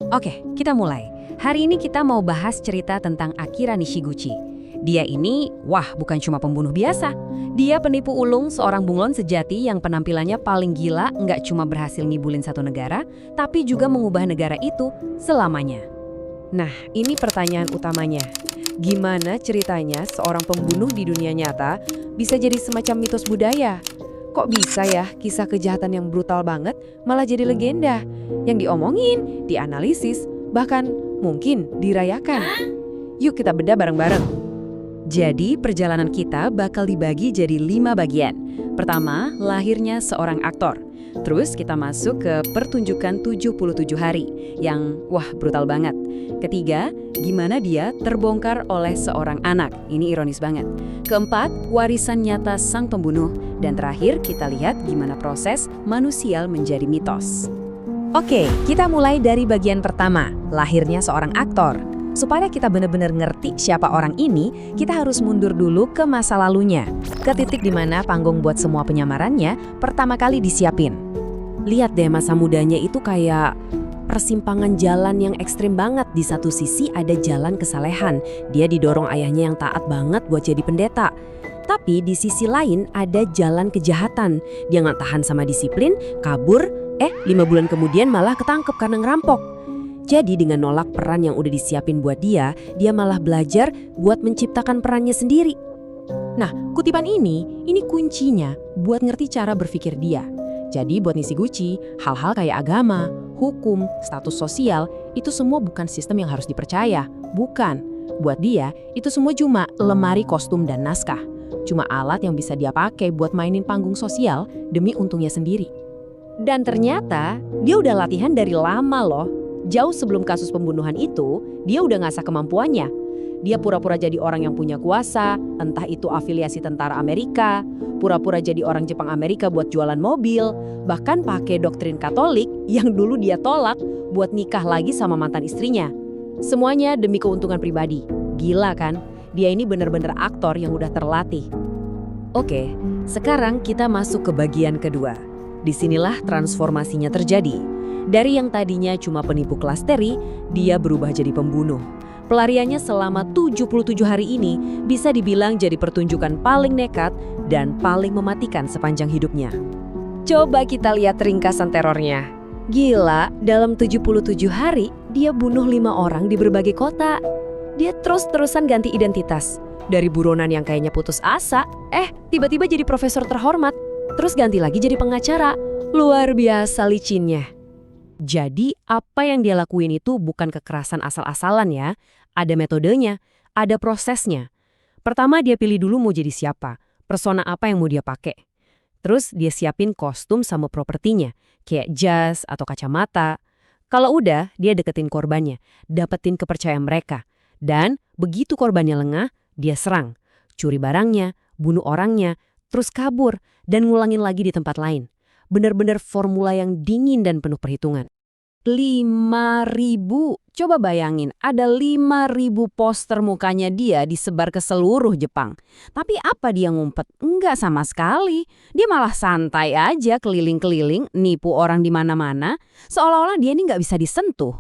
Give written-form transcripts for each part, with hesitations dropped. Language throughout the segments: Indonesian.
Oke, kita mulai. Hari ini kita mau bahas cerita tentang Akira Nishiguchi. Dia ini, bukan cuma pembunuh biasa. Dia penipu ulung, seorang bunglon sejati yang penampilannya paling gila, nggak cuma berhasil ngibulin satu negara, tapi juga mengubah negara itu selamanya. Nah, ini pertanyaan utamanya. Gimana ceritanya seorang pembunuh di dunia nyata bisa jadi semacam mitos budaya? Kok bisa ya kisah kejahatan yang brutal banget malah jadi legenda? Yang diomongin, dianalisis, bahkan mungkin dirayakan. Yuk kita bedah bareng-bareng. Jadi perjalanan kita bakal dibagi jadi 5 bagian. Pertama, lahirnya seorang aktor. Terus kita masuk ke pertunjukan 77 hari yang brutal banget. Ketiga, gimana dia terbongkar oleh seorang anak. Ini ironis banget. Keempat, warisan nyata sang pembunuh. Dan terakhir, kita lihat gimana proses manusia menjadi mitos. Oke, kita mulai dari bagian pertama, lahirnya seorang aktor. Supaya kita benar-benar ngerti siapa orang ini, kita harus mundur dulu ke masa lalunya. Ke titik di mana panggung buat semua penyamarannya pertama kali disiapin. Lihat deh masa mudanya itu kayak persimpangan jalan yang ekstrim banget. Di satu sisi ada jalan kesalehan, dia didorong ayahnya yang taat banget buat jadi pendeta. Tapi di sisi lain ada jalan kejahatan, dia nggak tahan sama disiplin, kabur, 5 bulan kemudian malah ketangkep karena ngerampok. Jadi dengan nolak peran yang udah disiapin buat dia malah belajar buat menciptakan perannya sendiri. Nah, kutipan ini kuncinya buat ngerti cara berpikir dia. Jadi buat Nishiguchi, hal-hal kayak agama, hukum, status sosial, itu semua bukan sistem yang harus dipercaya. Bukan. Buat dia, itu semua cuma lemari kostum dan naskah. Cuma alat yang bisa dia pakai buat mainin panggung sosial demi untungnya sendiri. Dan ternyata, dia udah latihan dari lama loh. Jauh sebelum kasus pembunuhan itu, dia udah ngasah kemampuannya. Dia pura-pura jadi orang yang punya kuasa, entah itu afiliasi tentara Amerika, pura-pura jadi orang Jepang Amerika buat jualan mobil, bahkan pakai doktrin Katolik yang dulu dia tolak buat nikah lagi sama mantan istrinya. Semuanya demi keuntungan pribadi. Gila kan? Dia ini bener-bener aktor yang udah terlatih. Oke, sekarang kita masuk ke bagian kedua. Disinilah transformasinya terjadi. Dari yang tadinya cuma penipu kelas teri, dia berubah jadi pembunuh. Pelariannya selama 77 hari ini bisa dibilang jadi pertunjukan paling nekat dan paling mematikan sepanjang hidupnya. Coba kita lihat ringkasan terornya. Gila, dalam 77 hari dia bunuh 5 orang di berbagai kota. Dia terus-terusan ganti identitas. Dari buronan yang kayaknya putus asa, tiba-tiba jadi profesor terhormat. Terus ganti lagi jadi pengacara. Luar biasa licinnya. Jadi apa yang dia lakuin itu bukan kekerasan asal-asalan ya. Ada metodenya, ada prosesnya. Pertama dia pilih dulu mau jadi siapa, persona apa yang mau dia pakai. Terus dia siapin kostum sama propertinya, kayak jas atau kacamata. Kalau udah, dia deketin korbannya, dapetin kepercayaan mereka. Dan begitu korbannya lengah, dia serang. Curi barangnya, bunuh orangnya, terus kabur, dan ngulangin lagi di tempat lain. Bener-bener formula yang dingin dan penuh perhitungan. 5.000, coba bayangin, ada 5.000 poster mukanya dia disebar ke seluruh Jepang. Tapi apa dia ngumpet? Enggak sama sekali. Dia malah santai aja keliling-keliling, nipu orang di mana-mana, seolah-olah dia ini nggak bisa disentuh.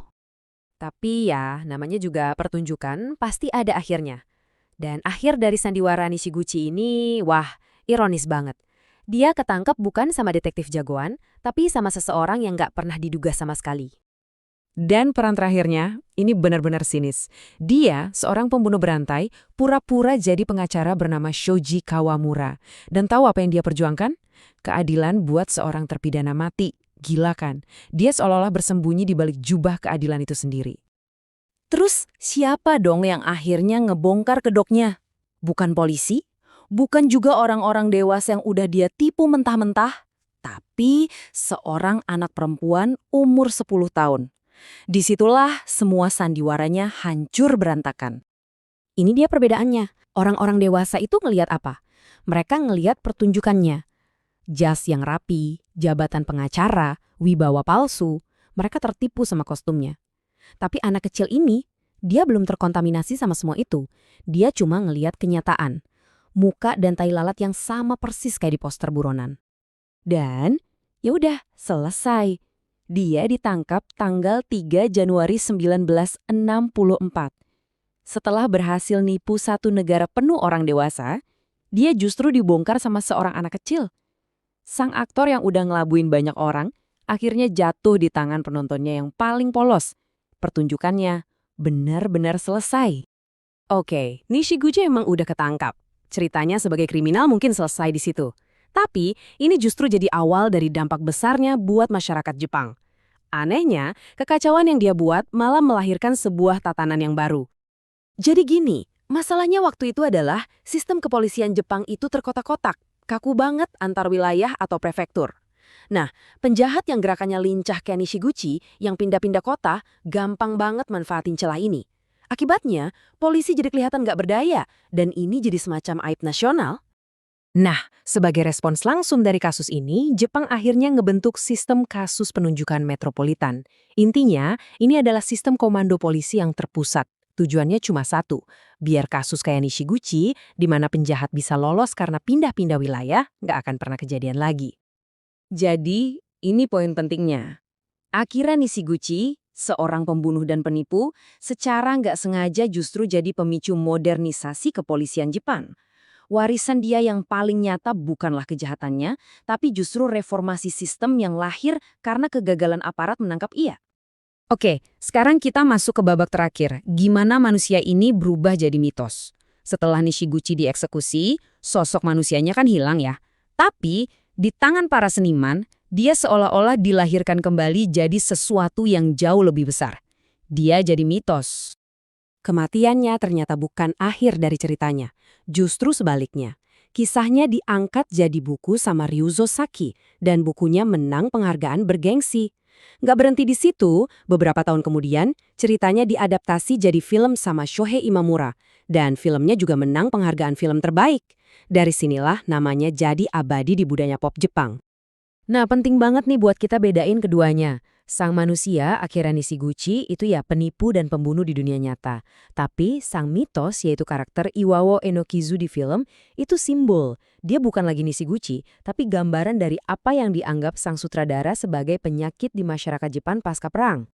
Tapi ya, namanya juga pertunjukan, pasti ada akhirnya. Dan akhir dari sandiwara Nishiguchi ini, ironis banget. Dia ketangkep bukan sama detektif jagoan, tapi sama seseorang yang nggak pernah diduga sama sekali. Dan peran terakhirnya, ini benar-benar sinis. Dia, seorang pembunuh berantai, pura-pura jadi pengacara bernama Shoji Kawamura. Dan tahu apa yang dia perjuangkan? Keadilan buat seorang terpidana mati. Gila kan? Dia seolah-olah bersembunyi di balik jubah keadilan itu sendiri. Terus, siapa dong yang akhirnya ngebongkar kedoknya? Bukan polisi? Bukan juga orang-orang dewasa yang udah dia tipu mentah-mentah, tapi seorang anak perempuan umur 10 tahun. Disitulah semua sandiwaranya hancur berantakan. Ini dia perbedaannya. Orang-orang dewasa itu ngelihat apa? Mereka ngelihat pertunjukannya. Jas yang rapi, jabatan pengacara, wibawa palsu. Mereka tertipu sama kostumnya. Tapi anak kecil ini, dia belum terkontaminasi sama semua itu. Dia cuma ngelihat kenyataan. Muka dan tai lalat yang sama persis kayak di poster buronan. Dan ya udah selesai. Dia ditangkap tanggal 3 Januari 1964. Setelah berhasil nipu satu negara penuh orang dewasa, dia justru dibongkar sama seorang anak kecil. Sang aktor yang udah ngelabuin banyak orang, akhirnya jatuh di tangan penontonnya yang paling polos. Pertunjukannya benar-benar selesai. Oke, Nishiguchi emang udah ketangkap. Ceritanya sebagai kriminal mungkin selesai di situ. Tapi, ini justru jadi awal dari dampak besarnya buat masyarakat Jepang. Anehnya, kekacauan yang dia buat malah melahirkan sebuah tatanan yang baru. Jadi gini, masalahnya waktu itu adalah sistem kepolisian Jepang itu terkotak-kotak, kaku banget antar wilayah atau prefektur. Nah, penjahat yang gerakannya lincah kayak Nishiguchi yang pindah-pindah kota gampang banget manfaatin celah ini. Akibatnya, polisi jadi kelihatan nggak berdaya, dan ini jadi semacam aib nasional. Nah, sebagai respons langsung dari kasus ini, Jepang akhirnya ngebentuk sistem kasus penunjukan metropolitan. Intinya, ini adalah sistem komando polisi yang terpusat. Tujuannya cuma satu, biar kasus kayak Nishiguchi, di mana penjahat bisa lolos karena pindah-pindah wilayah, nggak akan pernah kejadian lagi. Jadi, ini poin pentingnya. Akira Nishiguchi, seorang pembunuh dan penipu, secara nggak sengaja justru jadi pemicu modernisasi kepolisian Jepang. Warisan dia yang paling nyata bukanlah kejahatannya, tapi justru reformasi sistem yang lahir karena kegagalan aparat menangkap ia. Oke, sekarang kita masuk ke babak terakhir. Gimana manusia ini berubah jadi mitos? Setelah Nishiguchi dieksekusi, sosok manusianya kan hilang ya. Tapi, di tangan para seniman, dia seolah-olah dilahirkan kembali jadi sesuatu yang jauh lebih besar. Dia jadi mitos. Kematiannya ternyata bukan akhir dari ceritanya. Justru sebaliknya. Kisahnya diangkat jadi buku sama Ryuzo Saki, dan bukunya menang penghargaan bergengsi. Nggak berhenti di situ, beberapa tahun kemudian, ceritanya diadaptasi jadi film sama Shohei Imamura, dan filmnya juga menang penghargaan film terbaik. Dari sinilah namanya jadi abadi di budaya pop Jepang. Nah, penting banget nih buat kita bedain keduanya. Sang manusia, Akira Nishiguchi, itu ya penipu dan pembunuh di dunia nyata. Tapi sang mitos, yaitu karakter Iwao Enokizu di film, itu simbol. Dia bukan lagi Nishiguchi, tapi gambaran dari apa yang dianggap sang sutradara sebagai penyakit di masyarakat Jepang pasca perang.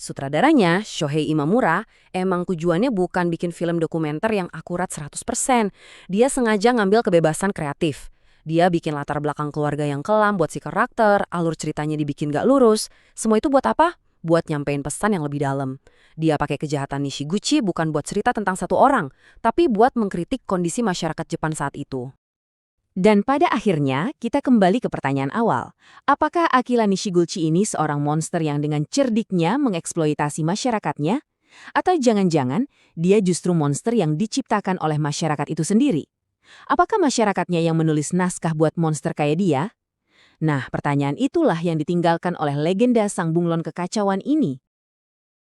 Sutradaranya, Shohei Imamura, emang tujuannya bukan bikin film dokumenter yang akurat 100%. Dia sengaja ngambil kebebasan kreatif. Dia bikin latar belakang keluarga yang kelam buat si karakter, alur ceritanya dibikin gak lurus. Semua itu buat apa? Buat nyampein pesan yang lebih dalam. Dia pakai kejahatan Nishiguchi bukan buat cerita tentang satu orang, tapi buat mengkritik kondisi masyarakat Jepang saat itu. Dan pada akhirnya, kita kembali ke pertanyaan awal. Apakah Akira Nishiguchi ini seorang monster yang dengan cerdiknya mengeksploitasi masyarakatnya? Atau jangan-jangan, dia justru monster yang diciptakan oleh masyarakat itu sendiri? Apakah masyarakatnya yang menulis naskah buat monster kayak dia? Nah, pertanyaan itulah yang ditinggalkan oleh legenda sang bunglon kekacauan ini.